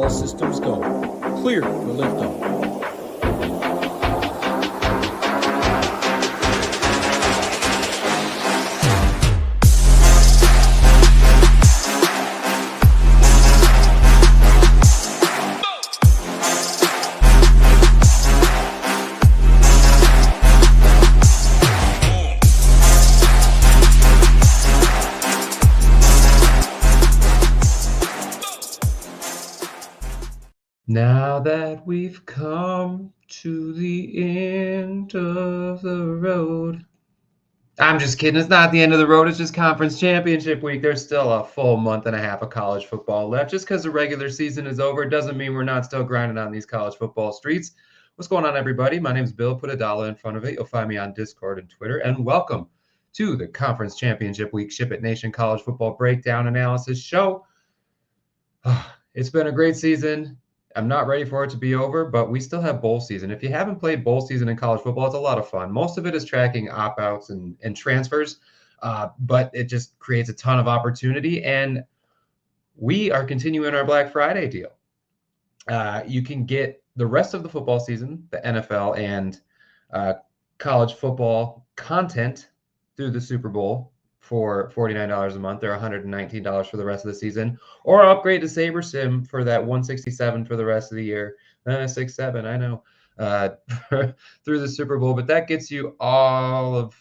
All systems go. Clear for liftoff. Now that we've come to the end of the road. I'm just kidding. It's not the end of the road. It's just conference championship week. There's still a full month and a half of college football left. Just because the regular season is over doesn't mean we're not still grinding on these college football streets. What's going on, everybody? My name is Bill. Put a dollar in front of it. You'll find me on Discord and Twitter. And welcome to the conference championship week Ship It Nation College Football Breakdown Analysis Show. It's been a great season. I'm not ready for it to be over, but we still have bowl season. If you haven't played bowl season in college football, it's a lot of fun. Most of it is tracking opt-outs and transfers, but it just creates a ton of opportunity. And we are continuing our Black Friday deal. You can get the rest of the football season, the NFL and college football content through the Super Bowl for $49 a month or $119 for the rest of the season, or upgrade to SaberSim for that $167 for the rest of the year. $67, I know, through the Super Bowl. But that gets you all of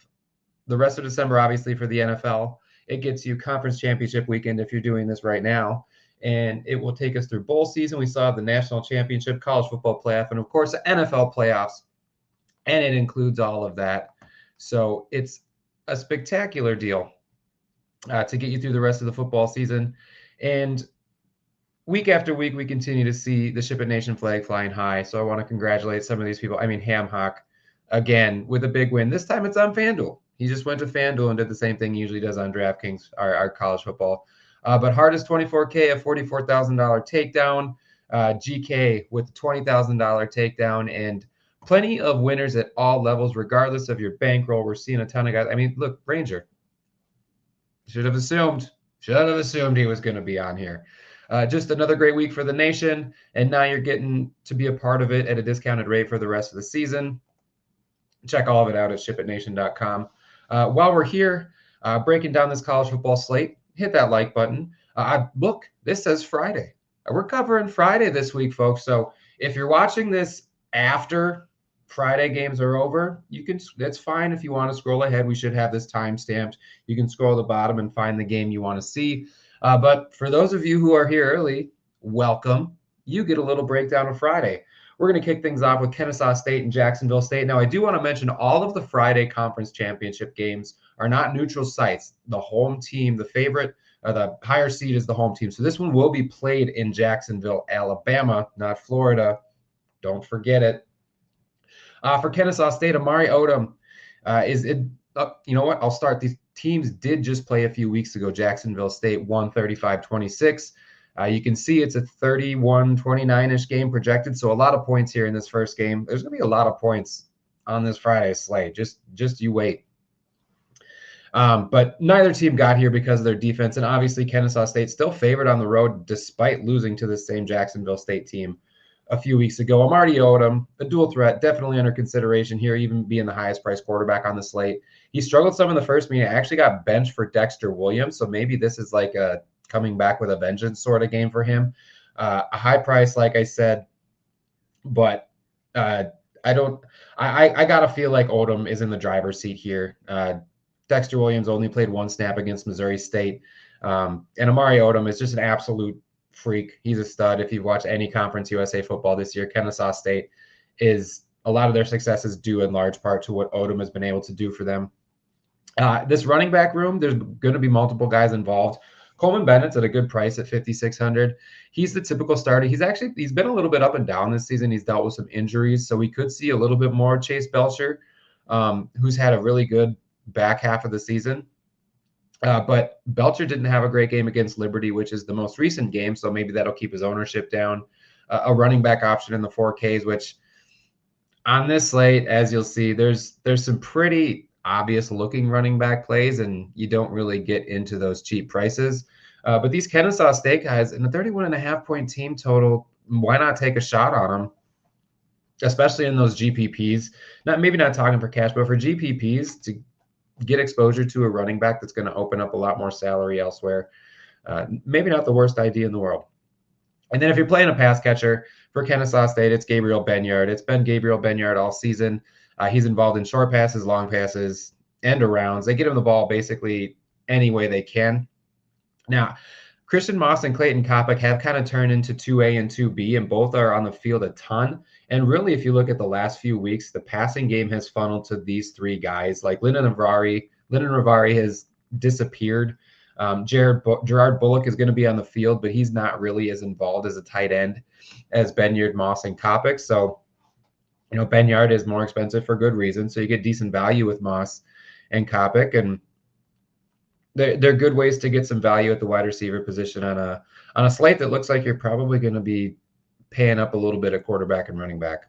the rest of December, obviously, for the NFL. It gets you conference championship weekend if you're doing this right now. And it will take us through bowl season. We saw the national championship, college football playoff, and of course, the NFL playoffs. And it includes all of that. So it's a spectacular deal to get you through the rest of the football season. And week after week, we continue to see the Ship It Nation flag flying high. So I want to congratulate some of these people. I mean, Hamhock, again, with a big win. This time it's on FanDuel. He just went to FanDuel and did the same thing he usually does on DraftKings, our college football. But hardest 24K, a $44,000 takedown. GK with a $20,000 takedown, and plenty of winners at all levels, regardless of your bankroll. We're seeing a ton of guys. I mean, look, Ranger. Should have assumed he was going to be on here. Just another great week for the nation, and now you're getting to be a part of it at a discounted rate for the rest of the season. Check all of it out at shipitnation.com. While we're here breaking down this college football slate, hit that like button. Look, this says Friday. We're covering Friday this week, folks. So if you're watching this after Friday games are over, that's fine. If you want to scroll ahead, we should have this time stamped. You can scroll to the bottom and find the game you want to see. But for those of you who are here early, welcome. You get a little breakdown of Friday. We're going to kick things off with Kennesaw State and Jacksonville State. Now, I do want to mention all of the Friday conference championship games are not neutral sites. The home team, the favorite, the higher seed is the home team. So this one will be played in Jacksonville, Alabama, not Florida. Don't forget it. For Kennesaw State, Amari Odom you know what? I'll start. These teams did just play a few weeks ago. Jacksonville State won 35-26. You can see it's a 31-29-ish game projected. So a lot of points here in this first game. There's going to be a lot of points on this Friday slate. Just you wait. But neither team got here because of their defense. And obviously Kennesaw State still favored on the road despite losing to the same Jacksonville State team a few weeks ago. Amari Odom, a dual threat, definitely under consideration here, even being the highest priced quarterback on the slate. He struggled some in the first meeting. Actually got benched for Dexter Williams. So maybe this is like a coming back with a vengeance sort of game for him. A high price, like I said, but I gotta feel like Odom is in the driver's seat here. Dexter Williams only played one snap against Missouri State. And Amari Odom is just an absolute freak. He's a stud. If you've watched any Conference USA football this year, Kennesaw State is a lot of their success is due in large part to what Odom has been able to do for them. This running back room, there's going to be multiple guys involved. Coleman Bennett's at a good price at $5,600. He's the typical starter. He's been a little bit up and down this season. He's dealt with some injuries, so we could see a little bit more Chase Belcher, who's had a really good back half of the season. But Belcher didn't have a great game against Liberty, which is the most recent game, so maybe that'll keep his ownership down. A running back option in the 4Ks, which on this slate, as you'll see, there's some pretty obvious looking running back plays, and you don't really get into those cheap prices. But these Kennesaw State guys in a 31.5 point team total, why not take a shot on him, especially in those GPPs? Maybe not talking for cash, but for GPPs to get exposure to a running back that's going to open up a lot more salary elsewhere. Maybe not the worst idea in the world. And then if you're playing a pass catcher for Kennesaw State, it's Gabriel Benyard. It's been Gabriel Benyard all season. He's involved in short passes, long passes, end arounds. They get him the ball basically any way they can. Now, Christian Moss and Clayton Kopech have kind of turned into 2A and 2B, and both are on the field a ton. And really, if you look at the last few weeks, the passing game has funneled to these three guys. Like Lyndon Ravari has disappeared. Gerard Bullock is going to be on the field, but he's not really as involved as a tight end as Benyard, Moss, and Kopech. So, Benyard is more expensive for good reason. So you get decent value with Moss and Kopech, and they're good ways to get some value at the wide receiver position on a slate that looks like you're probably going to be paying up a little bit at quarterback and running back.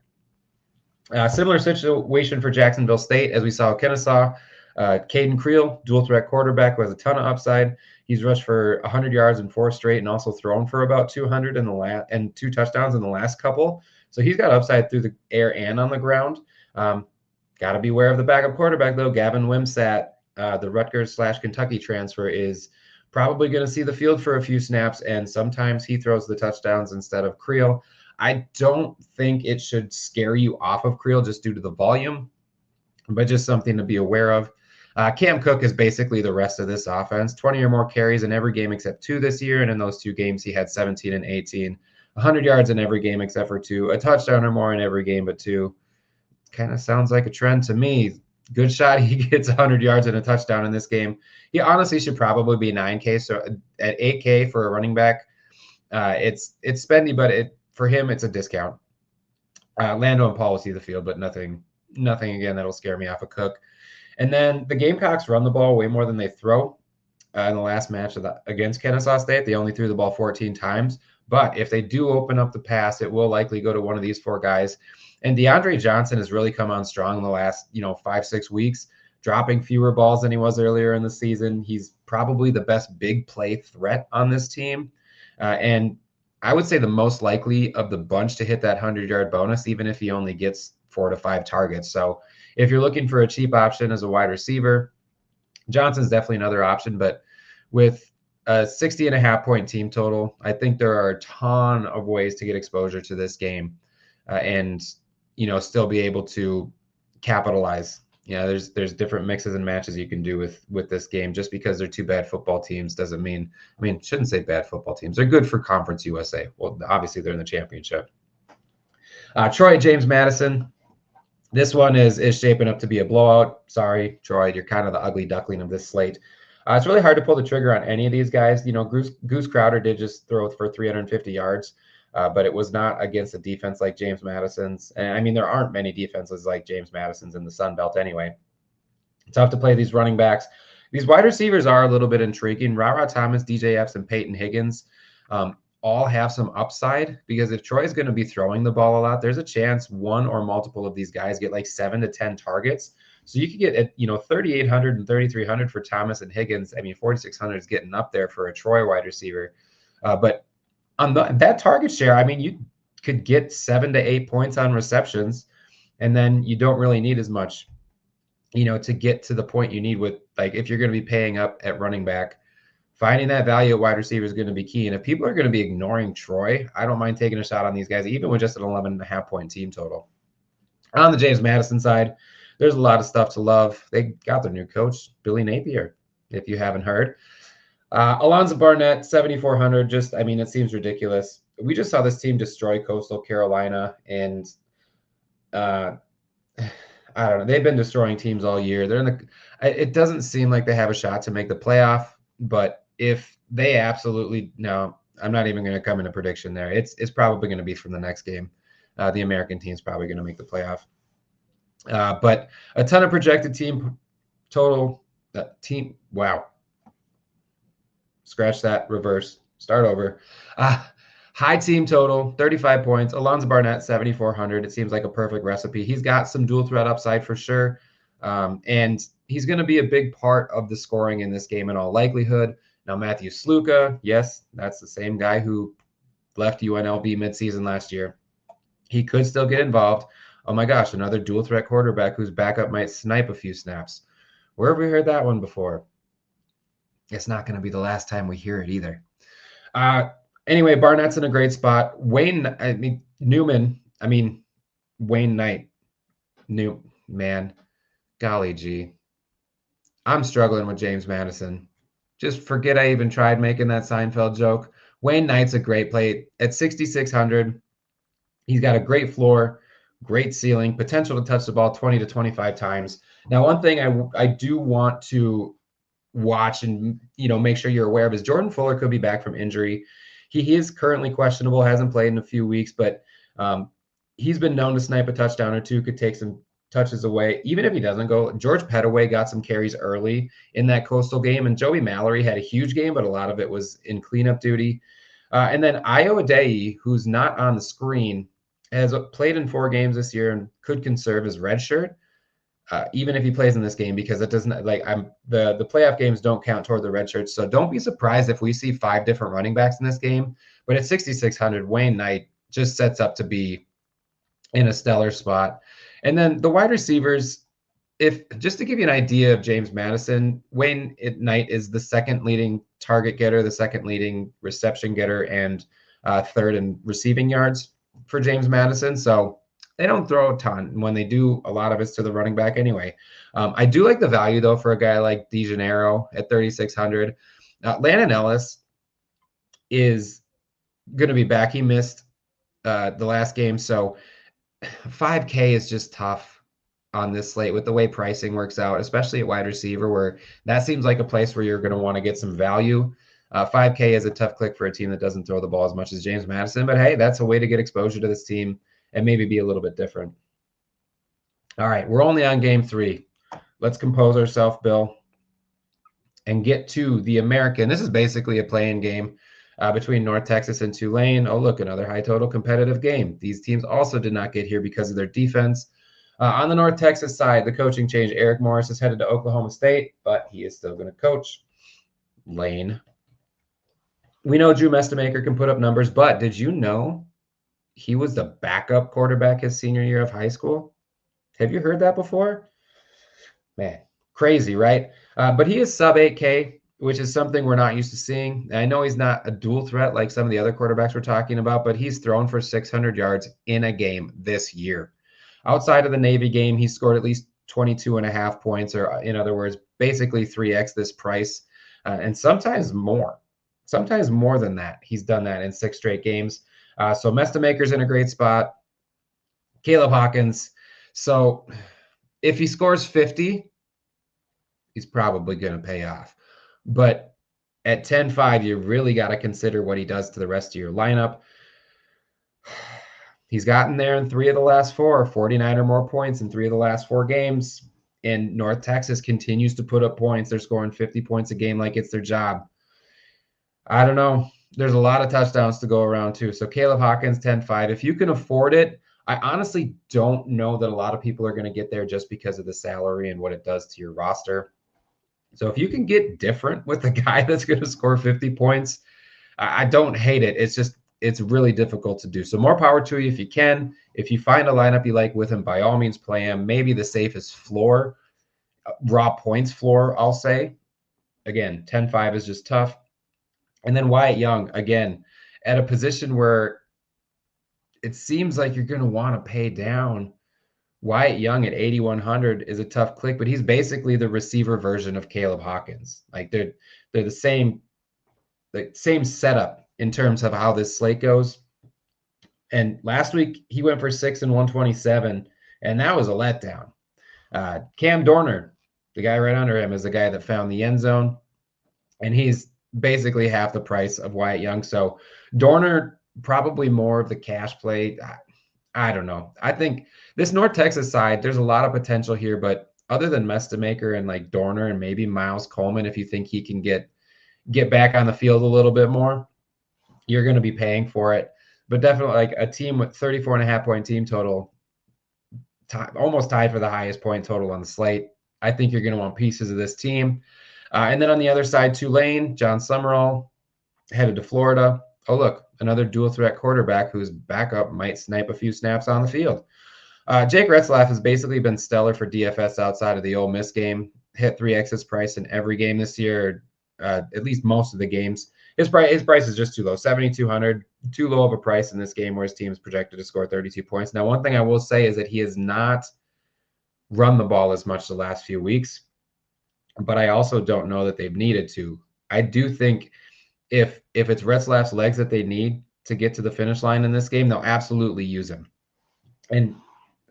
Similar situation for Jacksonville State as we saw at Kennesaw. Caden Creel, dual threat quarterback, who has a ton of upside. He's rushed for 100 yards in 4 straight and also thrown for about 200 and 2 touchdowns in the last couple. So he's got upside through the air and on the ground. Got to be aware of the backup quarterback, though. Gavin Wimsatt, the Rutgers/Kentucky transfer, is probably going to see the field for a few snaps, and sometimes he throws the touchdowns instead of Creel. I don't think it should scare you off of Creel just due to the volume, but just something to be aware of. Cam Cook is basically the rest of this offense. 20 or more carries in every game except 2 this year, and in those 2 games, he had 17 and 18. 100 yards in every game except for 2. A touchdown or more in every game but 2. Kind of sounds like a trend to me. Good shot he gets 100 yards and a touchdown in this game. He honestly should probably be 9K. So at 8K for a running back, it's spendy, but for him, it's a discount. Lando and Paul will see the field, but nothing again that'll scare me off of Cook. And then the Gamecocks run the ball way more than they throw. In the last match against Kennesaw State, they only threw the ball 14 times. But if they do open up the pass, it will likely go to one of these 4 guys. And DeAndre Johnson has really come on strong in the last 5-6 weeks, dropping fewer balls than he was earlier in the season. He's probably the best big play threat on this team. And I would say the most likely of the bunch to hit that 100-yard bonus, even if he only gets 4 to 5 targets. So if you're looking for a cheap option as a wide receiver, Johnson's definitely another option. But with a 60.5-point team total, I think there are a ton of ways to get exposure to this game and still be able to capitalize. There's different mixes and matches you can do with this game. Just because they're 2 bad football teams doesn't mean, shouldn't say bad football teams. They're good for Conference USA. Well, obviously they're in the championship. Troy, James Madison. This one is shaping up to be a blowout. Sorry, Troy, you're kind of the ugly duckling of this slate. It's really hard to pull the trigger on any of these guys. Goose Crowder did just throw for 350 yards, but it was not against a defense like James Madison's. And there aren't many defenses like James Madison's in the Sun Belt anyway. Tough to play these running backs. These wide receivers are a little bit intriguing. Ra Thomas, DJ Epps, and Peyton Higgins all have some upside, because if Troy's going to be throwing the ball a lot, there's a chance one or multiple of these guys get like 7 to 10 targets. So you could get at 3,800 and 3,300 for Thomas and Higgins. 4,600 is getting up there for a Troy wide receiver. But on that target share, you could get 7 to 8 points on receptions, and then you don't really need as much, to get to the point you need with, like, if you're going to be paying up at running back. Finding that value at wide receiver is going to be key. And if people are going to be ignoring Troy, I don't mind taking a shot on these guys, even with just an 11.5-point team total. On the James Madison side, there's a lot of stuff to love. They got their new coach, Billy Napier, if you haven't heard. Alonzo Barnett, 7,400. It seems ridiculous. We just saw this team destroy Coastal Carolina, and I don't know. They've been destroying teams all year. It doesn't seem like they have a shot to make the playoff, but if they absolutely, no, I'm not even going to come in a prediction there. It's probably going to be from the next game. The American team's probably going to make the playoff. But a ton of projected team total. Wow. Scratch that, reverse, start over. High team total, 35 points. Alonzo Barnett, 7,400. It seems like a perfect recipe. He's got some dual threat upside for sure. And he's going to be a big part of the scoring in this game in all likelihood. Now, Matthew Sluka, yes, that's the same guy who left UNLV midseason last year. He could still get involved. Oh my gosh, another dual threat quarterback whose backup might snipe a few snaps. Where have we heard that one before? It's not going to be the last time we hear it either. Anyway, Barnett's in a great spot. Wayne Knight. Man, golly gee. I'm struggling with James Madison. Just forget I even tried making that Seinfeld joke. Wayne Knight's a great play at 6,600. He's got a great floor, great ceiling, potential to touch the ball 20 to 25 times. Now, one thing I do want to watch and make sure you're aware of is Jordan Fuller could be back from injury. He is currently questionable, hasn't played in a few weeks, but he's been known to snipe a touchdown or two, could take some touches away. Even if he doesn't go, George Pettaway got some carries early in that Coastal game, and Joey Mallory had a huge game, but a lot of it was in cleanup duty. And then Ayo Adeyi, who's not on the screen, has played in 4 games this year and could conserve his red shirt, even if he plays in this game, because it doesn't the playoff games don't count toward the red shirts. So don't be surprised if we see 5 different running backs in this game. But at 6,600, Wayne Knight just sets up to be in a stellar spot. And then the wide receivers, just to give you an idea of James Madison, Wayne Knight is the second leading target getter, the second leading reception getter, and third in receiving yards for James Madison. So they don't throw a ton. When they do, a lot of it's to the running back anyway. I do like the value, though, for a guy like DeGeneiro at 3,600. Landon Ellis is going to be back. He missed the last game, so $5K is just tough on this slate with the way pricing works out, especially at wide receiver, where that seems like a place where you're going to want to get some value. 5K is a tough click for a team that doesn't throw the ball as much as James Madison, but hey, that's a way to get exposure to this team and maybe be a little bit different. All right, we're only on game 3. Let's compose ourselves, Bill, and get to the American. This is basically a play-in game between North Texas and Tulane. Oh, look, another high total competitive game. These teams also did not get here because of their defense. On the North Texas side, the coaching change. Eric Morris is headed to Oklahoma State, but he is still going to coach Lane. We know Drew Mestamaker can put up numbers, but did you know he was the backup quarterback his senior year of high school? Have you heard that before? Man, crazy, right? But he is sub 8K, which is something we're not used to seeing. I know he's not a dual threat like some of the other quarterbacks we're talking about, but he's thrown for 600 yards in a game this year. Outside of the Navy game, he scored at least 22.5 points, or in other words, basically 3x this price, and sometimes more than that. He's done that in 6 straight games. So Mestamaker's in a great spot. Caleb Hawkins. So if he scores 50, he's probably going to pay off. But at 10-5, you really got to consider what he does to the rest of your lineup. He's gotten there in 3 of the last 4, 49 or more points in 3 of the last 4 games. And North Texas continues to put up points. They're scoring 50 points a game like it's their job. I don't know. There's a lot of touchdowns to go around too. So Caleb Hawkins, 10-5. If you can afford it, I honestly don't know that a lot of people are going to get there just because of the salary and what it does to your roster. So if you can get different with a guy that's going to score 50 points, I don't hate it. It's really difficult to do. So more power to you if you can. If you find a lineup you like with him, by all means play him. Maybe the safest floor, raw points floor, I'll say. Again, 10-5 is just tough. And then Wyatt Young, again, at a position where it seems like you're going to want to pay down. Wyatt Young at 8,100 is a tough click, but he's basically the receiver version of Caleb Hawkins. Like they're the same setup in terms of how this slate goes. And last week he went for 6 and 127, and that was a letdown. Cam Dorner, the guy right under him, is the guy that found the end zone, and he's basically half the price of Wyatt Young. So Dorner probably more of the cash play. I don't know. I think this North Texas side, there's a lot of potential here, but other than Mestamaker and like Dorner and maybe Miles Coleman, if you think he can get back on the field a little bit more, you're going to be paying for it. But definitely like a team with 34.5 point team total, almost tied for the highest point total on the slate. I think you're going to want pieces of this team. And then on the other side, Tulane, John Summerall headed to Florida. Oh, look, another dual threat quarterback whose backup might snipe a few snaps on the field. Jake Retzlaff has basically been stellar for DFS outside of the Ole Miss game. Hit 3x his price in every game this year, at least most of the games. His price is just too low, 7,200, too low of a price in this game where his team is projected to score 32 points. Now, one thing I will say is that he has not run the ball as much the last few weeks, but I also don't know that they've needed to. I do think if it's Retzlaff's legs that they need to get to the finish line in this game, they'll absolutely use him. And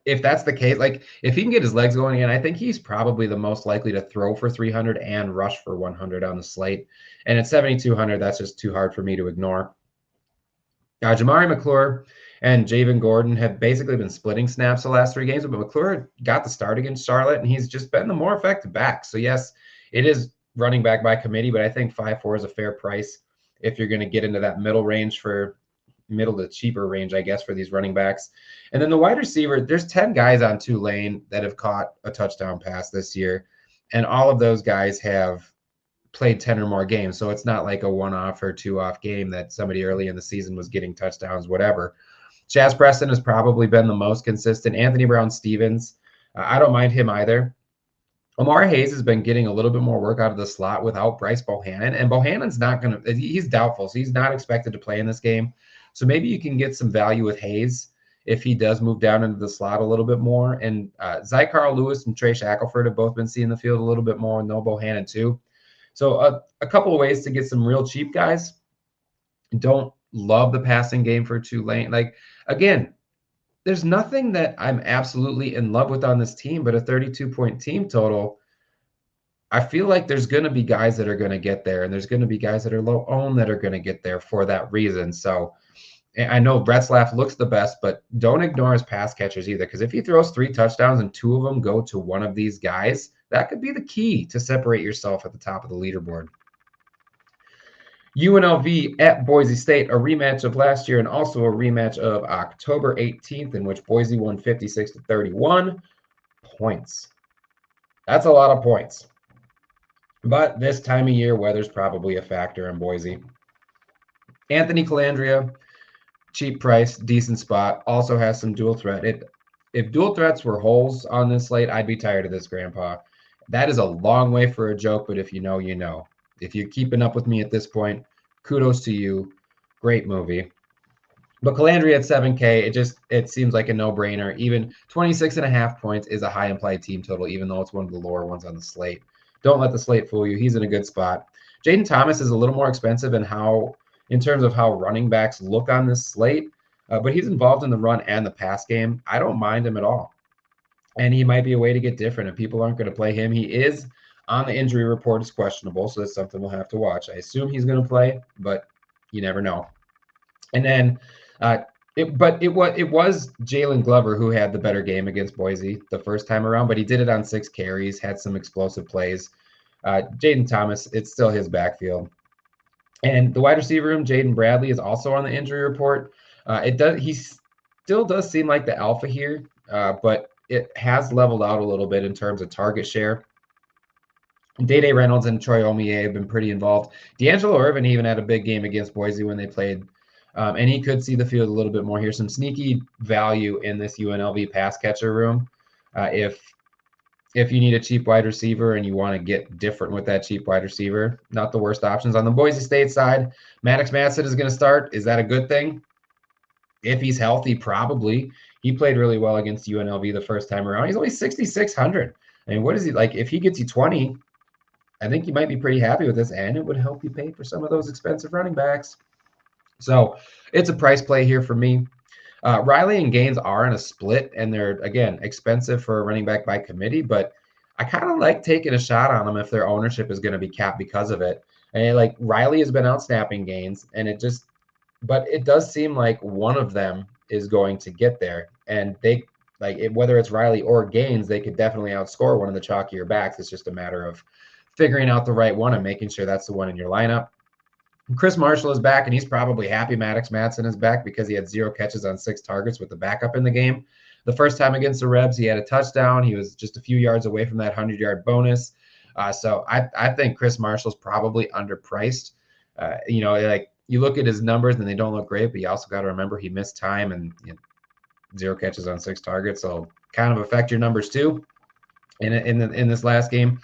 if that's the case, like if he can get his legs going again, I think he's probably the most likely to throw for 300 and rush for 100 on the slate. And at 7,200, that's just too hard for me to ignore. Jamari McClure and Javen Gordon have basically been splitting snaps the last 3 games, but McClure got the start against Charlotte, and he's just been the more effective back. So yes, it is running back by committee, but I think 5.4 is a fair price if you're going to get into that middle to cheaper range, I guess, for these running backs. And then the wide receiver, there's 10 guys on Tulane that have caught a touchdown pass this year, and all of those guys have played 10 or more games. So it's not like a 1-off or 2-off game that somebody early in the season was getting touchdowns, whatever. Chaz Preston has probably been the most consistent. Anthony Brown-Stevens, I don't mind him either. Omar Hayes has been getting a little bit more work out of the slot without Bryce Bohannon, and Bohannon's not going to – he's doubtful, so he's not expected to play in this game. So maybe you can get some value with Hayes if he does move down into the slot a little bit more. And Zy Carl Lewis and Trey Shackelford have both been seeing the field a little bit more, and no Bohannon too. So a couple of ways to get some real cheap guys. Don't love the passing game for Tulane. Like, again, there's nothing that I'm absolutely in love with on this team, but a 32-point team total. I feel like there's going to be guys that are going to get there, and there's going to be guys that are low owned that are going to get there for that reason. So I know Retzlaff looks the best, but don't ignore his pass catchers either, because if he throws 3 touchdowns and 2 of them go to one of these guys, that could be the key to separate yourself at the top of the leaderboard. UNLV at Boise State, a rematch of last year and also a rematch of October 18th, in which Boise won 56-31 points. That's a lot of points. But this time of year, weather's probably a factor in Boise. Anthony Calandria, cheap price, decent spot, also has some dual threat. If dual threats were holes on this slate, I'd be tired of this, Grandpa. That is a long way for a joke, but if you know, you know. If you're keeping up with me at this point, kudos to you. Great movie. But Calandria at 7K, it seems like a no-brainer. Even 26.5 points is a high implied team total, even though it's one of the lower ones on the slate. Don't let the slate fool you. He's in a good spot. Jaden Thomas is a little more expensive in terms of how running backs look on this slate, but he's involved in the run and the pass game. I don't mind him at all. And he might be a way to get different, and people aren't going to play him. He is on the injury report as questionable, so that's something we'll have to watch. I assume he's going to play, but you never know. And then it was Jalen Glover who had the better game against Boise the first time around, but he did it on 6 carries, had some explosive plays. Jaden Thomas, it's still his backfield. And the wide receiver room, Jaden Bradley, is also on the injury report. He still does seem like the alpha here, but it has leveled out a little bit in terms of target share. Day-Day Reynolds and Troy Omie have been pretty involved. D'Angelo Irvin even had a big game against Boise when they played, and he could see the field a little bit more here. Some sneaky value in this UNLV pass catcher room. If you need a cheap wide receiver and you want to get different with that cheap wide receiver, not the worst options. On the Boise State side, Maddox Madsen is going to start. Is that a good thing? If he's healthy, probably. He played really well against UNLV the first time around. He's only 6,600. I mean, what is he like? If he gets you 20, I think you might be pretty happy with this, and it would help you pay for some of those expensive running backs. So it's a price play here for me. Riley and Gaines are in a split, and they're, again, expensive for a running back by committee, but I kind of like taking a shot on them if their ownership is going to be capped because of it. And like Riley has been out snapping Gaines, and but it does seem like one of them is going to get there. And whether it's Riley or Gaines, they could definitely outscore one of the chalkier backs. It's just a matter of figuring out the right one and making sure that's the one in your lineup. Chris Marshall is back, and he's probably happy Maddox Madsen is back because he had 0 catches on 6 targets with the backup in the game. The first time against the Rebs, he had a touchdown. He was just a few yards away from that 100-yard bonus. So I think Chris Marshall's probably underpriced. you look at his numbers and they don't look great, but you also got to remember he missed time and 0 catches on 6 targets. So kind of affect your numbers too in this last game.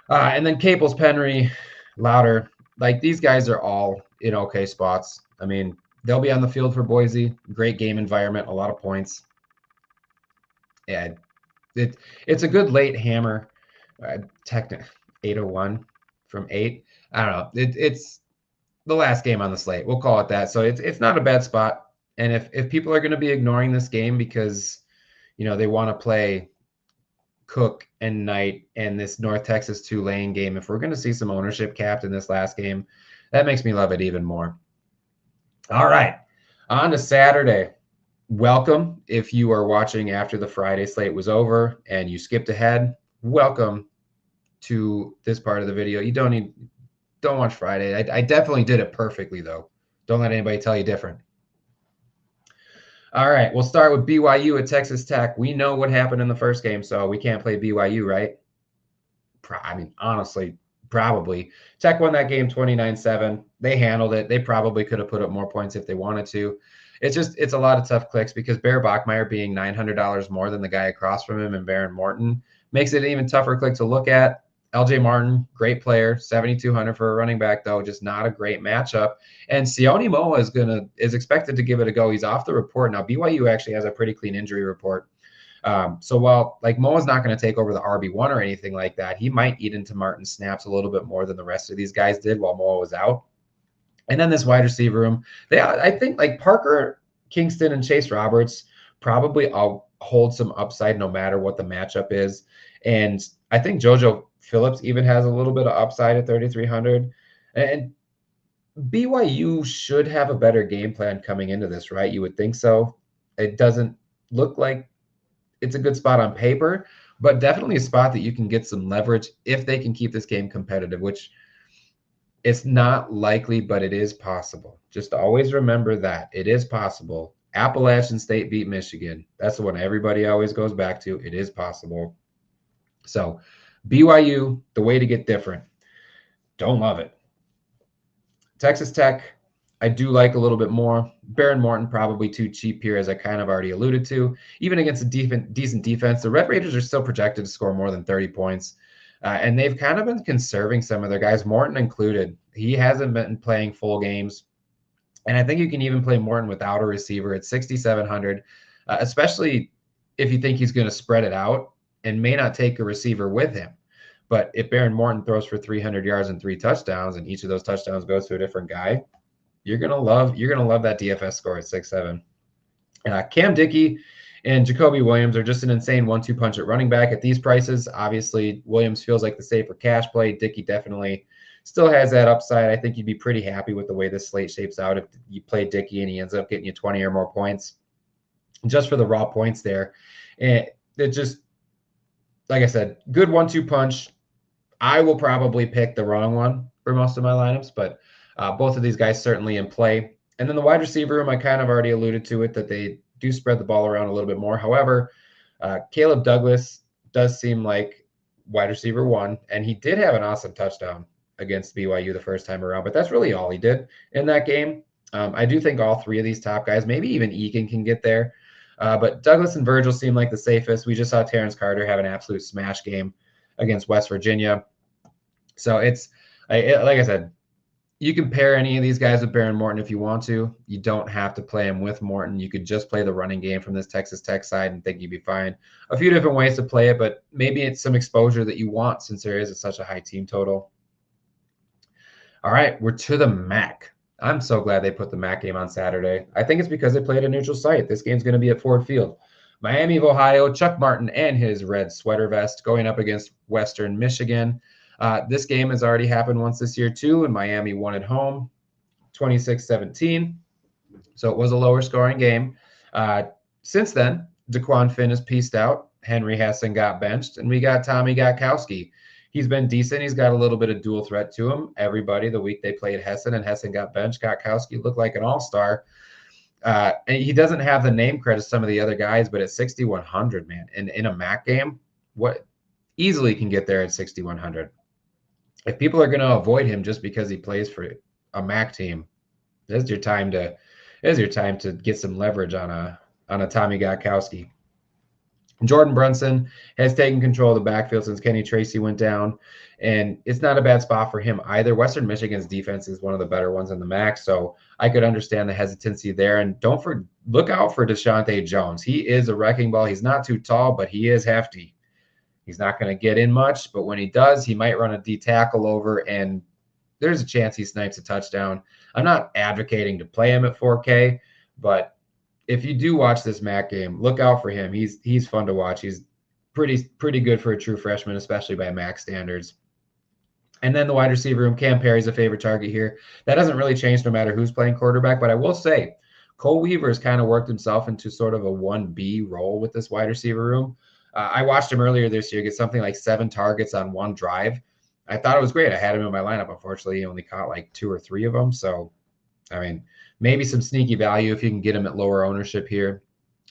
And then Caples, Penry, Louder, like these guys are all in okay spots. I mean, they'll be on the field for Boise. Great game environment, a lot of points. Yeah, it's a good late hammer. Technic 801 from 8. I don't know. It's the last game on the slate. We'll call it that. So it's not a bad spot. And if people are going to be ignoring this game because they want to play Cook and Knight and this North Texas Tulane game, if we're going to see some ownership capped in this last game, that makes me love it even more. All right, on to Saturday. Welcome if you are watching after the Friday slate was over and you skipped ahead. Welcome to this part of the video. You don't watch Friday. I definitely did it perfectly though. Don't let anybody tell you different. All right, we'll start with BYU at Texas Tech. We know what happened in the first game, so we can't play BYU, right? I mean, honestly, probably. Tech won that game 29-7. They handled it. They probably could have put up more points if they wanted to. It's a lot of tough clicks because Bear Bachmeyer being $900 more than the guy across from him and Baron Morton makes it an even tougher click to look at. LJ Martin, great player, 7,200 for a running back, though, just not a great matchup. And Sione Moa is expected to give it a go. He's off the report. Now, BYU actually has a pretty clean injury report. So while Moa's not going to take over the RB1 or anything like that, he might eat into Martin's snaps a little bit more than the rest of these guys did while Moa was out. And then this wide receiver room, I think Parker, Kingston, and Chase Roberts probably all hold some upside no matter what the matchup is. And I think JoJo Phillips even has a little bit of upside at 3,300. And BYU should have a better game plan coming into this, right? You would think so. It doesn't look like it's a good spot on paper, but definitely a spot that you can get some leverage if they can keep this game competitive, which it's not likely, but it is possible. Just always remember that it is possible. Appalachian State beat Michigan. That's the one everybody always goes back to. It is possible. So BYU, the way to get different. Don't love it. Texas Tech, I do like a little bit more. Baron Morton probably too cheap here, as I kind of already alluded to. Even against a decent defense, the Red Raiders are still projected to score more than 30 points. And they've kind of been conserving some of their guys, Morton included. He hasn't been playing full games. And I think you can even play Morton without a receiver at 6,700, especially if you think he's going to spread it out and may not take a receiver with him. But if Baron Morton throws for 300 yards and 3 touchdowns, and each of those touchdowns goes to a different guy, you're gonna love that DFS score at 6-7. Cam Dickey and Jacoby Williams are just an insane 1-2 punch at running back at these prices. Obviously, Williams feels like the safer cash play. Dickey definitely still has that upside. I think you'd be pretty happy with the way this slate shapes out if you play Dickey and he ends up getting you 20 or more points just for the raw points there. And it just, like I said, good 1-2 punch. I will probably pick the wrong one for most of my lineups, but both of these guys certainly in play. And then the wide receiver room, I kind of already alluded to it, that they do spread the ball around a little bit more. However, Caleb Douglas does seem like wide receiver 1, and he did have an awesome touchdown against BYU the first time around, but that's really all he did in that game. I do think all 3 of these top guys, maybe even Egan, can get there. But Douglas and Virgil seem like the safest. We just saw Terrence Carter have an absolute smash game against West Virginia. So it's, like I said, you can pair any of these guys with Baron Morton if you want to. You don't have to play him with Morton. You could just play the running game from this Texas Tech side and think you'd be fine. A few different ways to play it, but maybe it's some exposure that you want since there is such a high team total. All right, we're to the MAC. I'm so glad they put the MAC game on Saturday. I think it's because they played a neutral site. This game's going to be at Ford Field. Miami of Ohio, Chuck Martin and his red sweater vest going up against Western Michigan. This game has already happened once this year too, and Miami won at home 26-17. So it was a lower scoring game. Since then, DeQuan Finn has pieced out. Henry Hessen got benched, and we got Tommy Gostkowski. He's been decent. He's got a little bit of dual threat to him. Everybody, the week they played Hessen and Hessen got benched, Gostkowski looked like an all-star. And he doesn't have the name credit some of the other guys, but at 6,100, man, in a MAC game, what easily can get there at 6,100. If people are going to avoid him just because he plays for a MAC team, This is your time to get some leverage on a Tommy Gostkowski. Jordan Brunson has taken control of the backfield since Kenny Tracy went down, and it's not a bad spot for him either. Western Michigan's defense is one of the better ones in the MAC, so I could understand the hesitancy there. And look out for Deshaunte Jones. He is a wrecking ball. He's not too tall, but he is hefty. He's not going to get in much, but when he does, he might run a D tackle over, and there's a chance he snipes a touchdown. I'm not advocating to play him at 4K, but if you do watch this MAC game, look out for him. He's fun to watch. He's pretty good for a true freshman, especially by MAC standards. And then the wide receiver room, Cam Perry's a favorite target here. That doesn't really change no matter who's playing quarterback, but I will say Cole Weaver has kind of worked himself into sort of a 1B role with this wide receiver room. I watched him earlier this year get something like 7 targets on one drive. I thought it was great. I had him in my lineup. Unfortunately, he only caught like 2 or 3 of them. So, I mean, maybe some sneaky value if you can get him at lower ownership here,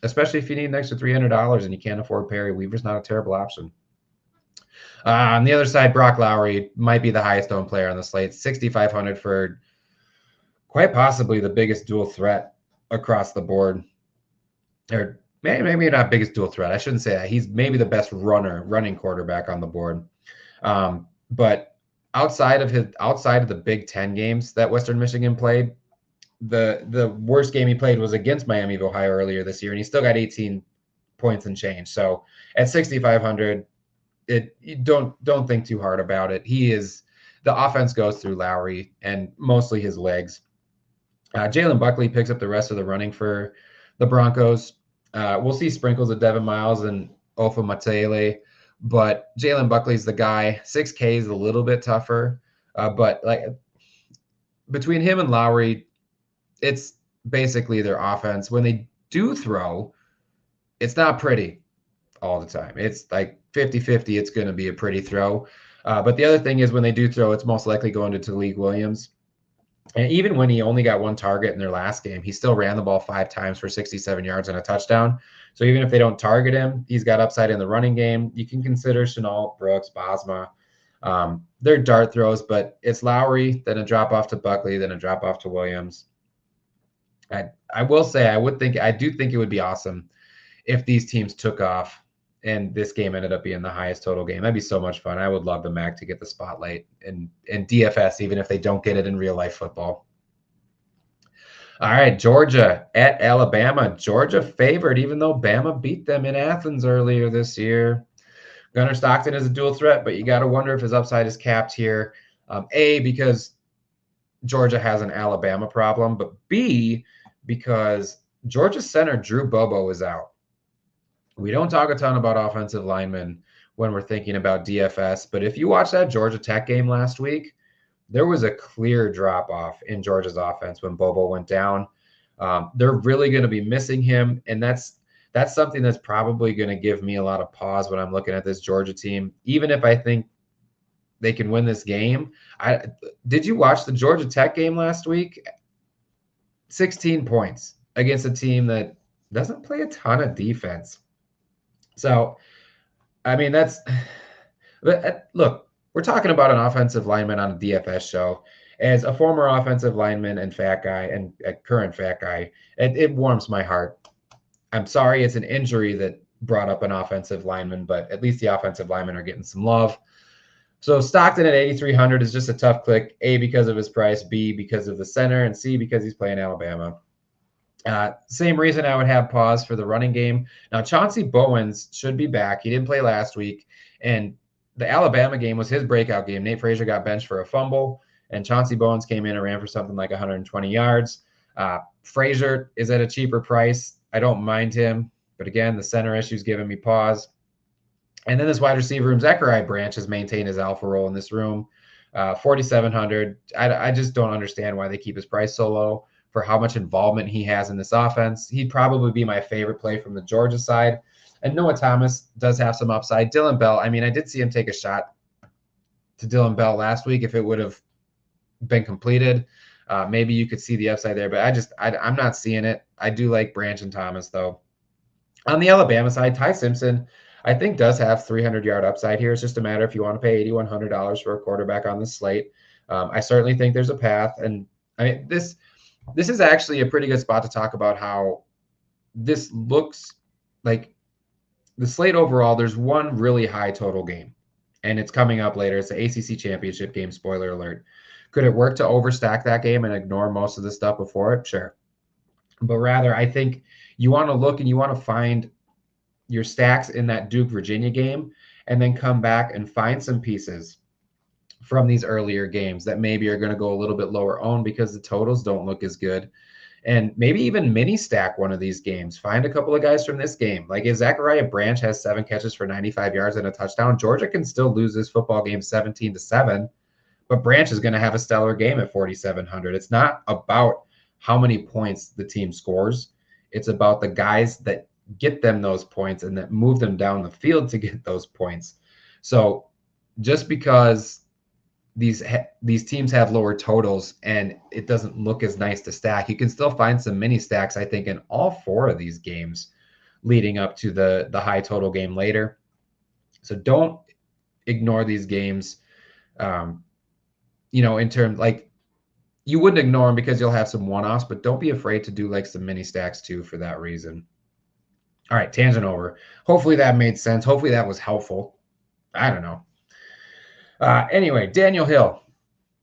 especially if you need an extra $300 and you can't afford Perry. Weaver's not a terrible option. On the other side, Brock Lowry might be the highest owned player on the slate, 6,500 for quite possibly the biggest dual threat across the board. Or maybe not biggest dual threat. I shouldn't say that. He's maybe the best running quarterback on the board. But outside of the Big Ten games that Western Michigan played, the worst game he played was against Miami of Ohio earlier this year, and he still got 18 points and change. So at 6,500, you don't think too hard about it. The offense goes through Lowry and mostly his legs. Jalen Buckley picks up the rest of the running for the Broncos. We'll see sprinkles of Devin Miles and Ofa Matele, but Jalen Buckley's the guy. 6K is a little bit tougher, but like between him and Lowry, it's basically their offense. When they do throw, it's not pretty all the time. It's like 50-50, it's going to be a pretty throw. But the other thing is when they do throw, it's most likely going to Talik Williams. And even when he only got 1 target in their last game, he still ran the ball 5 times for 67 yards and a touchdown. So even if they don't target him, he's got upside in the running game. You can consider Chenault, Brooks, Bosma. They're dart throws, but it's Lowry, then a drop off to Buckley, then a drop off to Williams. I will say I do think it would be awesome if these teams took off and this game ended up being the highest total game. That'd be so much fun. I would love the MAC to get the spotlight in DFS, even if they don't get it in real life football. All right, Georgia at Alabama. Georgia favored, even though Bama beat them in Athens earlier this year. Gunnar Stockton is a dual threat, but you got to wonder if his upside is capped here. A, because Georgia has an Alabama problem, but B, because Georgia center Drew Bobo is out. We don't talk a ton about offensive linemen when we're thinking about DFS, but if you watch that Georgia Tech game last week, there was a clear drop-off in Georgia's offense when Bobo went down. They're really going to be missing him, and that's something that's probably going to give me a lot of pause when I'm looking at this Georgia team, even if I think they can win this game. Did you watch the Georgia Tech game last week? 16 points against a team that doesn't play a ton of defense. So, I mean, look, we're talking about an offensive lineman on a DFS show. As a former offensive lineman and fat guy and a current fat guy, it warms my heart. I'm sorry it's an injury that brought up an offensive lineman, but at least the offensive linemen are getting some love. So Stockton at 8,300 is just a tough click, A, because of his price, B, because of the center, and C, because he's playing Alabama. Same reason I would have pause for the running game. Now, Chauncey Bowens should be back. He didn't play last week, and the Alabama game was his breakout game. Nate Frazier got benched for a fumble, and Chauncey Bowens came in and ran for something like 120 yards. Frazier is at a cheaper price. I don't mind him, but again, the center issue's giving me pause. And then this wide receiver room, Zachariah Branch has maintained his alpha role in this room, 4,700. I just don't understand why they keep his price so low for how much involvement he has in this offense. He'd probably be my favorite play from the Georgia side. And Noah Thomas does have some upside. Dylan Bell, I mean, I did see him take a shot to Dylan Bell last week if it would have been completed. Maybe you could see the upside there, but I'm not seeing it. I do like Branch and Thomas, though. On the Alabama side, Ty Simpson, I think, does have 300-yard upside here. It's just a matter if you want to pay $8,100 for a quarterback on the slate. I certainly think there's a path. And I mean, this is actually a pretty good spot to talk about how this looks like the slate overall. There's one really high total game, and it's coming up later. It's the ACC championship game. Spoiler alert. Could it work to overstack that game and ignore most of the stuff before it? Sure. But rather, I think you want to look and you want to find your stacks in that Duke Virginia game and then come back and find some pieces from these earlier games that maybe are going to go a little bit lower owned because the totals don't look as good. And maybe even mini stack one of these games. Find a couple of guys from this game. Like if Zachariah Branch has 7 catches for 95 yards and a touchdown, Georgia can still lose this football game 17-7, but Branch is going to have a stellar game at 4,700. It's not about how many points the team scores. It's about the guys that get them those points and that move them down the field to get those points. So just because these teams have lower totals and it doesn't look as nice to stack, you can still find some mini stacks, I think, in all 4 of these games leading up to the high total game later. So don't ignore these games. In terms, like, you wouldn't ignore them because you'll have some one-offs, but don't be afraid to do like some mini stacks too for that reason. All right, tangent over. Hopefully that made sense. Hopefully that was helpful. I don't know. Anyway, Daniel Hill,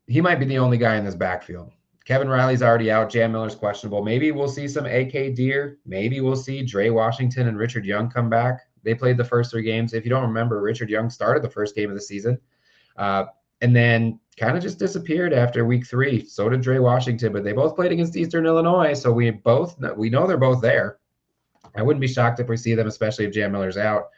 he might be the only guy in this backfield. Kevin Riley's already out. Jam Miller's questionable. Maybe we'll see some AK Deer. Maybe we'll see Dre Washington and Richard Young come back. They played the first 3 games. If you don't remember, Richard Young started the first game of the season and then kind of just disappeared after week 3. So did Dre Washington, but they both played against Eastern Illinois, so we know they're both there. I wouldn't be shocked if we see them, especially if Jam Miller's out.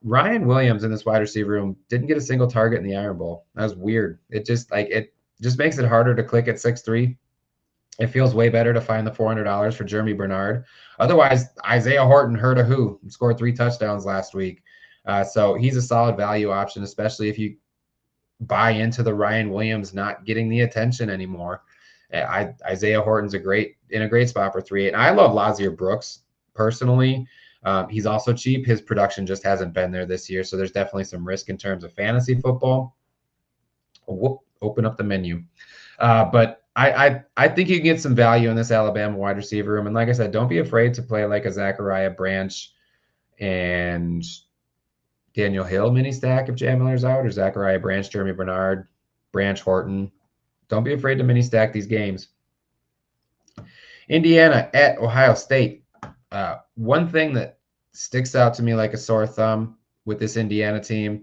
Ryan Williams in this wide receiver room didn't get a single target in the Iron Bowl. That was weird. It just makes it harder to click at 6'3". It feels way better to find the $400 for Jeremy Bernard. Otherwise, Isaiah Horton heard a who scored 3 touchdowns last week. So he's a solid value option, especially if you buy into the Ryan Williams not getting the attention anymore. Isaiah Horton's in a great spot for 3.8. And I love Lazier Brooks personally. He's also cheap. His production just hasn't been there this year, so there's definitely some risk in terms of fantasy football. Whoop, open up the menu. But I think you can get some value in this Alabama wide receiver room. And like I said, don't be afraid to play like a Zachariah Branch and Daniel Hill mini stack if Jam Miller's out, or Zachariah Branch, Jeremy Bernard, Branch Horton. Don't be afraid to mini stack these games. Indiana at Ohio State. One thing that sticks out to me like a sore thumb with this Indiana team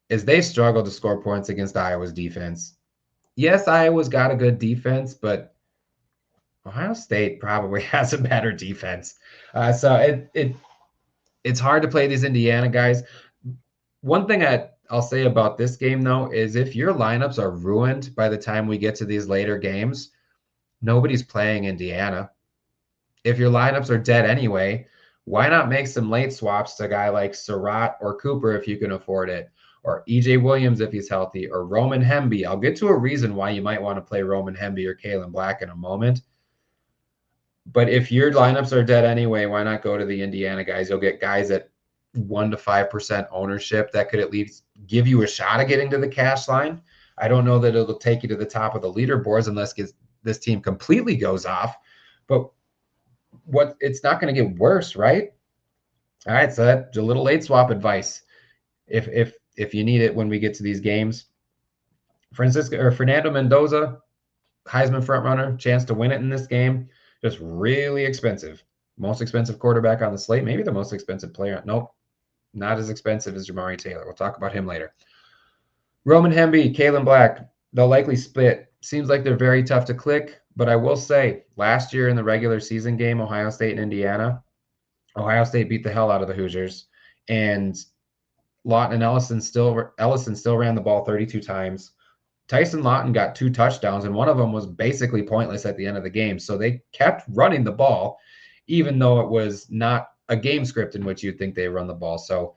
is they struggle to score points against Iowa's defense. Yes, Iowa's got a good defense, but Ohio State probably has a better defense. So it's hard to play these Indiana guys. One thing I'll say about this game, though, is if your lineups are ruined by the time we get to these later games, nobody's playing Indiana. If your lineups are dead anyway, why not make some late swaps to a guy like Surratt or Cooper if you can afford it, or EJ Williams if he's healthy, or Roman Hemby. I'll get to a reason why you might want to play Roman Hemby or Kalen Black in a moment. But if your lineups are dead anyway, why not go to the Indiana guys? You'll get guys at 1 to 5% ownership that could at least give you a shot at getting to the cash line. I don't know that it'll take you to the top of the leaderboards unless this team completely goes off. But it's not going to get worse, right? All right, so that's a little late swap advice if you need it when we get to these games. Fernando Mendoza, Heisman frontrunner, chance to win it in this game. Just really expensive. Most expensive quarterback on the slate. Maybe the most expensive player. Nope, not as expensive as Jamari Taylor. We'll talk about him later. Roman Hemby, Kalen Black, they'll likely split. Seems like they're very tough to click, but I will say last year in the regular season game, Ohio State and Indiana, Ohio State beat the hell out of the Hoosiers, and Lawton and Ellison still ran the ball 32 times. Tyson Lawton got 2 touchdowns, and one of them was basically pointless at the end of the game. So they kept running the ball, even though it was not a game script in which you'd think they run the ball. So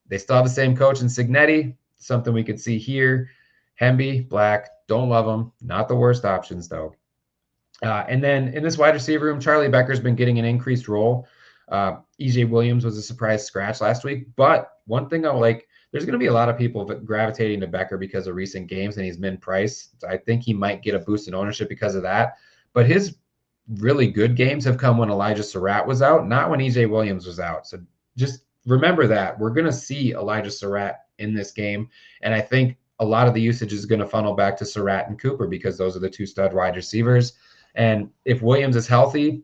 they still have the same coach in Cignetti, something we could see here. Hemby, Black, don't love them. Not the worst options, though. And then in this wide receiver room, Charlie Becker's been getting an increased role. EJ Williams was a surprise scratch last week. But one thing I like, there's going to be a lot of people gravitating to Becker because of recent games, and he's min-price. So I think he might get a boost in ownership because of that. but his really good games have come when Elijah Surratt was out, not when EJ Williams was out. So just remember that. We're going to see Elijah Surratt in this game, and I think a lot of the usage is going to funnel back to Surratt and Cooper because those are the two stud wide receivers. And if Williams is healthy,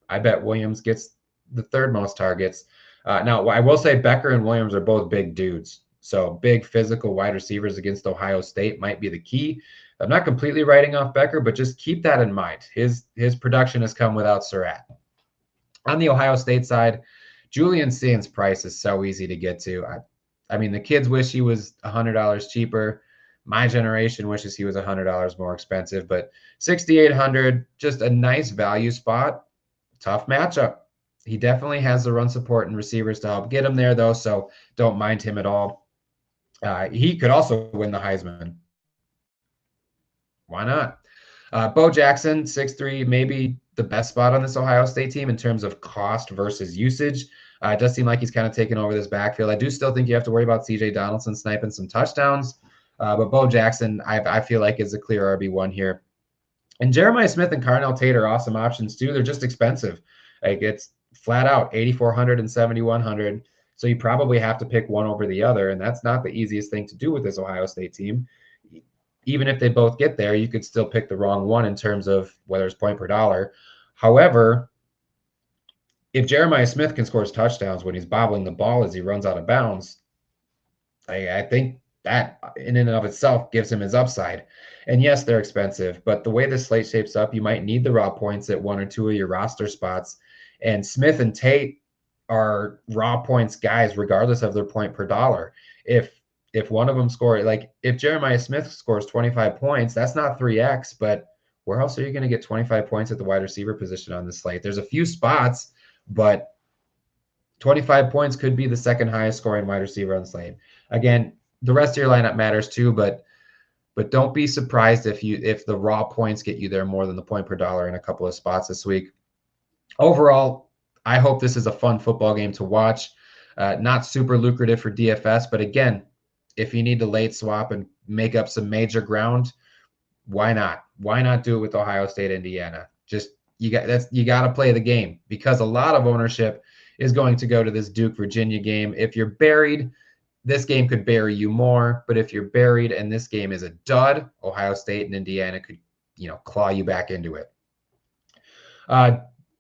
I bet Williams gets the third most targets. Now, I will say Becker and Williams are both big dudes. So big physical wide receivers against Ohio State might be the key. I'm not completely writing off Becker, but just keep that in mind. His production has come without Surratt. On the Ohio State side, Julian Saint's price is so easy to get to. I mean, the kids wish he was $100 cheaper. My generation wishes he was $100 more expensive, but 6,800, just a nice value spot. Tough matchup. He definitely has the run support and receivers to help get him there, though, so don't mind him at all. He could also win the Heisman. Why not? Bo Jackson, 6'3", maybe the best spot on this Ohio State team in terms of cost versus usage. It does seem like he's kind of taken over this backfield. I do still think you have to worry about C.J. Donaldson sniping some touchdowns, but Bo Jackson, I feel like, is a clear RB1 here. And Jeremiah Smith and Carnell Tate are awesome options too. They're just expensive. Like, it's flat out 8,400 and 7,100. So you probably have to pick one over the other, and that's not the easiest thing to do with this Ohio State team. Even if they both get there, you could still pick the wrong one in terms of whether it's point per dollar. However, if Jeremiah Smith can score touchdowns when he's bobbling the ball as he runs out of bounds, I think that in and of itself gives him his upside. And yes, they're expensive, but the way this slate shapes up, you might need the raw points at one or two of your roster spots. And Smith and Tate are raw points guys, regardless of their point per dollar. If one of them scores, like if Jeremiah Smith scores 25 points, that's not 3x, but where else are you going to get 25 points at the wide receiver position on the slate? There's a few spots, but 25 points could be the second highest scoring wide receiver on the slate. Again, the rest of your lineup matters too, but don't be surprised if the raw points get you there more than the point per dollar in a couple of spots this week. Overall, I hope this is a fun football game to watch. Not super lucrative for DFS, but again, if you need to late swap and make up some major ground, why not? Why not do it with Ohio State, Indiana? Just you got to play the game, because a lot of ownership is going to go to this Duke Virginia game. If you're buried, this game could bury you more, but if you're buried and this game is a dud, Ohio State and Indiana could, claw you back into it.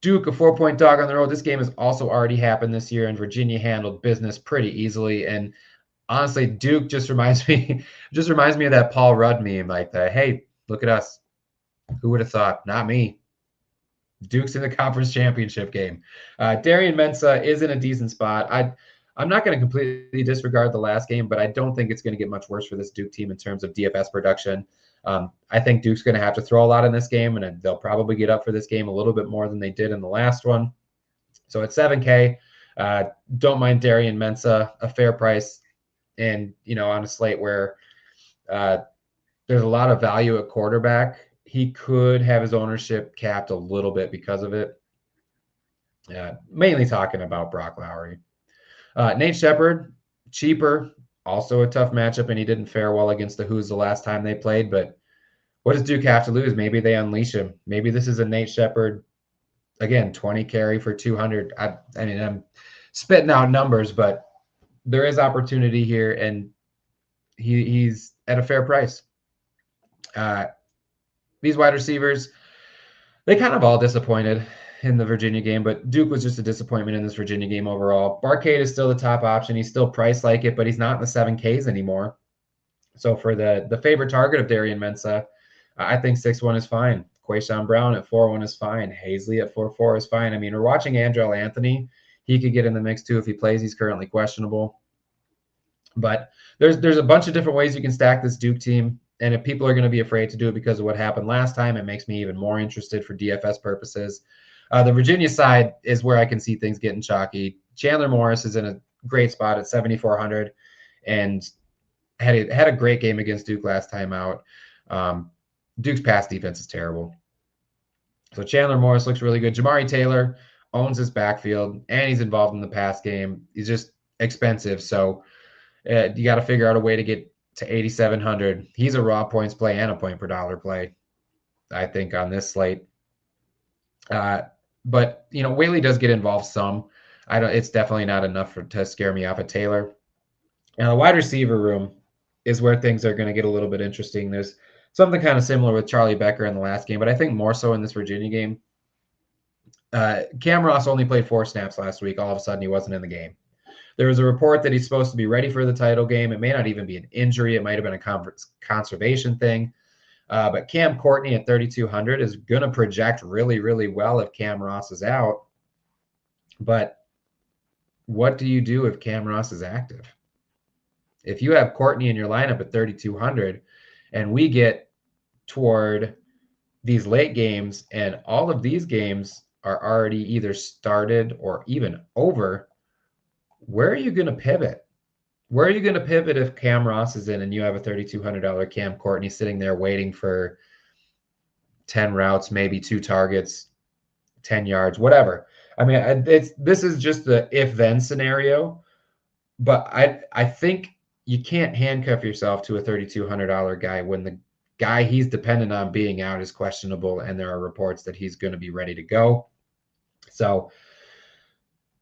Duke, a 4-point dog on the road. This game has also already happened this year, and Virginia handled business pretty easily. And honestly, Duke just reminds me of that Paul Rudd meme, like the, hey, look at us. Who would have thought? Not me. Duke's in the conference championship game. Darian Mensah is in a decent spot. I'm not going to completely disregard the last game, but I don't think it's going to get much worse for this Duke team in terms of DFS production. I think Duke's going to have to throw a lot in this game, and they'll probably get up for this game a little bit more than they did in the last one. So at 7K, don't mind Darian Mensah, a fair price. And, on a slate where there's a lot of value at quarterback, he could have his ownership capped a little bit because of it. Mainly talking about Brock Lowry. Nate Shepard, cheaper, also a tough matchup, and he didn't fare well against the Who's the last time they played. But what does Duke have to lose? Maybe they unleash him. Maybe this is a Nate Shepard, again, 20 carry for 200. I mean, I'm spitting out numbers, but there is opportunity here, and he's at a fair price. These wide receivers, they kind of all disappointed in the Virginia game, but Duke was just a disappointment in this Virginia game overall. Barcade is still the top option. He's still priced like it, but he's not in the 7Ks anymore. So for the favorite target of Darian Mensah, I think 6-1 is fine. Quayshawn Brown at 4-1 is fine. Hazley at 4-4 is fine. I mean, we're watching Andrell Anthony. He could get in the mix too if he plays. He's currently questionable. But there's a bunch of different ways you can stack this Duke team. And if people are going to be afraid to do it because of what happened last time, it makes me even more interested for DFS purposes. The Virginia side is where I can see things getting chalky. Chandler Morris is in a great spot at 7,400 and had a great game against Duke last time out. Duke's pass defense is terrible. So Chandler Morris looks really good. Jamari Taylor owns his backfield, and he's involved in the pass game. He's just expensive. So you got to figure out a way to get to 8,700. He's a raw points play and a point per dollar play, I think, on this slate. But Whaley does get involved some. It's definitely not enough to scare me off of Taylor. Now the wide receiver room is where things are going to get a little bit interesting. There's something kind of similar with Charlie Becker in the last game, but I think more so in this Virginia game. Cam Ross only played 4 snaps last week. All of a sudden, he wasn't in the game. There was a report that he's supposed to be ready for the title game. It may not even be an injury. It might have been a conservation thing. But Cam Courtney at 3,200 is going to project really, really well if Cam Ross is out. But what do you do if Cam Ross is active? If you have Courtney in your lineup at 3,200 and we get toward these late games and all of these games are already either started or even over, where are you going to pivot? Where are you going to pivot if Cam Ross is in and you have a $3,200 Cam Courtney sitting there waiting for 10 routes, maybe 2 targets, 10 yards, whatever? I mean, this is just the if-then scenario, but I think you can't handcuff yourself to a $3,200 guy when the guy he's dependent on being out is questionable and there are reports that he's going to be ready to go. So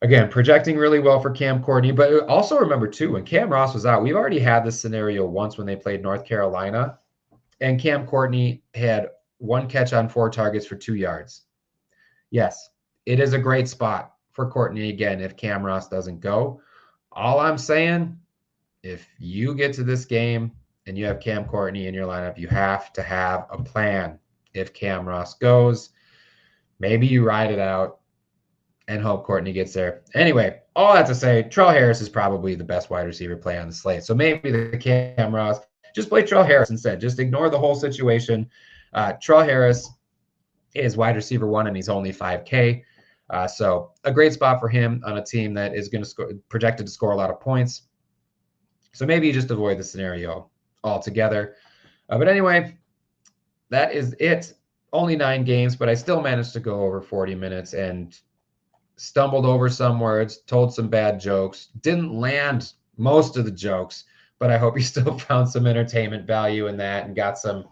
again, projecting really well for Cam Courtney, but also remember too, when Cam Ross was out, we've already had this scenario once when they played North Carolina, and Cam Courtney had 1 catch on 4 targets for 2 yards. Yes, it is a great spot for Courtney again if Cam Ross doesn't go. All I'm saying, if you get to this game and you have Cam Courtney in your lineup, you have to have a plan. If Cam Ross goes, maybe you ride it out and hope Courtney gets there. Anyway, all that to say, Trell Harris is probably the best wide receiver play on the slate. So maybe the Cam Ross, just play Trell Harris instead. Just ignore the whole situation. Trell Harris is wide receiver 1, and he's only 5K. So a great spot for him on a team that is going to projected to score a lot of points. So maybe you just avoid the scenario altogether. But anyway, that is it. Only 9 games, but I still managed to go over 40 minutes and stumbled over some words, told some bad jokes, didn't land most of the jokes, but I hope you still found some entertainment value in that and got some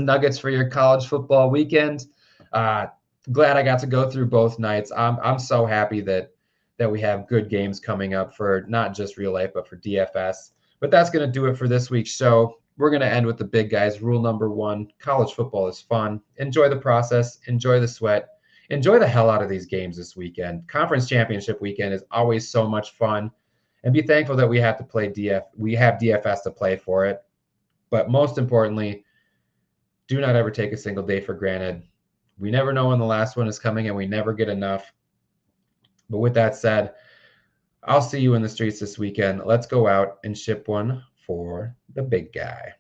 nuggets for your college football weekend. Glad I got to go through both nights. I'm so happy that we have good games coming up for not just real life, but for DFS. But that's going to do it for this week's show. We're going to end with the big guys. Rule number 1, college football is fun. Enjoy the process. Enjoy the sweat. Enjoy the hell out of these games this weekend. Conference championship weekend is always so much fun. And be thankful that we have DFS to play for it. But most importantly, do not ever take a single day for granted. We never know when the last one is coming, and we never get enough. But with that said, I'll see you in the streets this weekend. Let's go out and ship one for the big guy.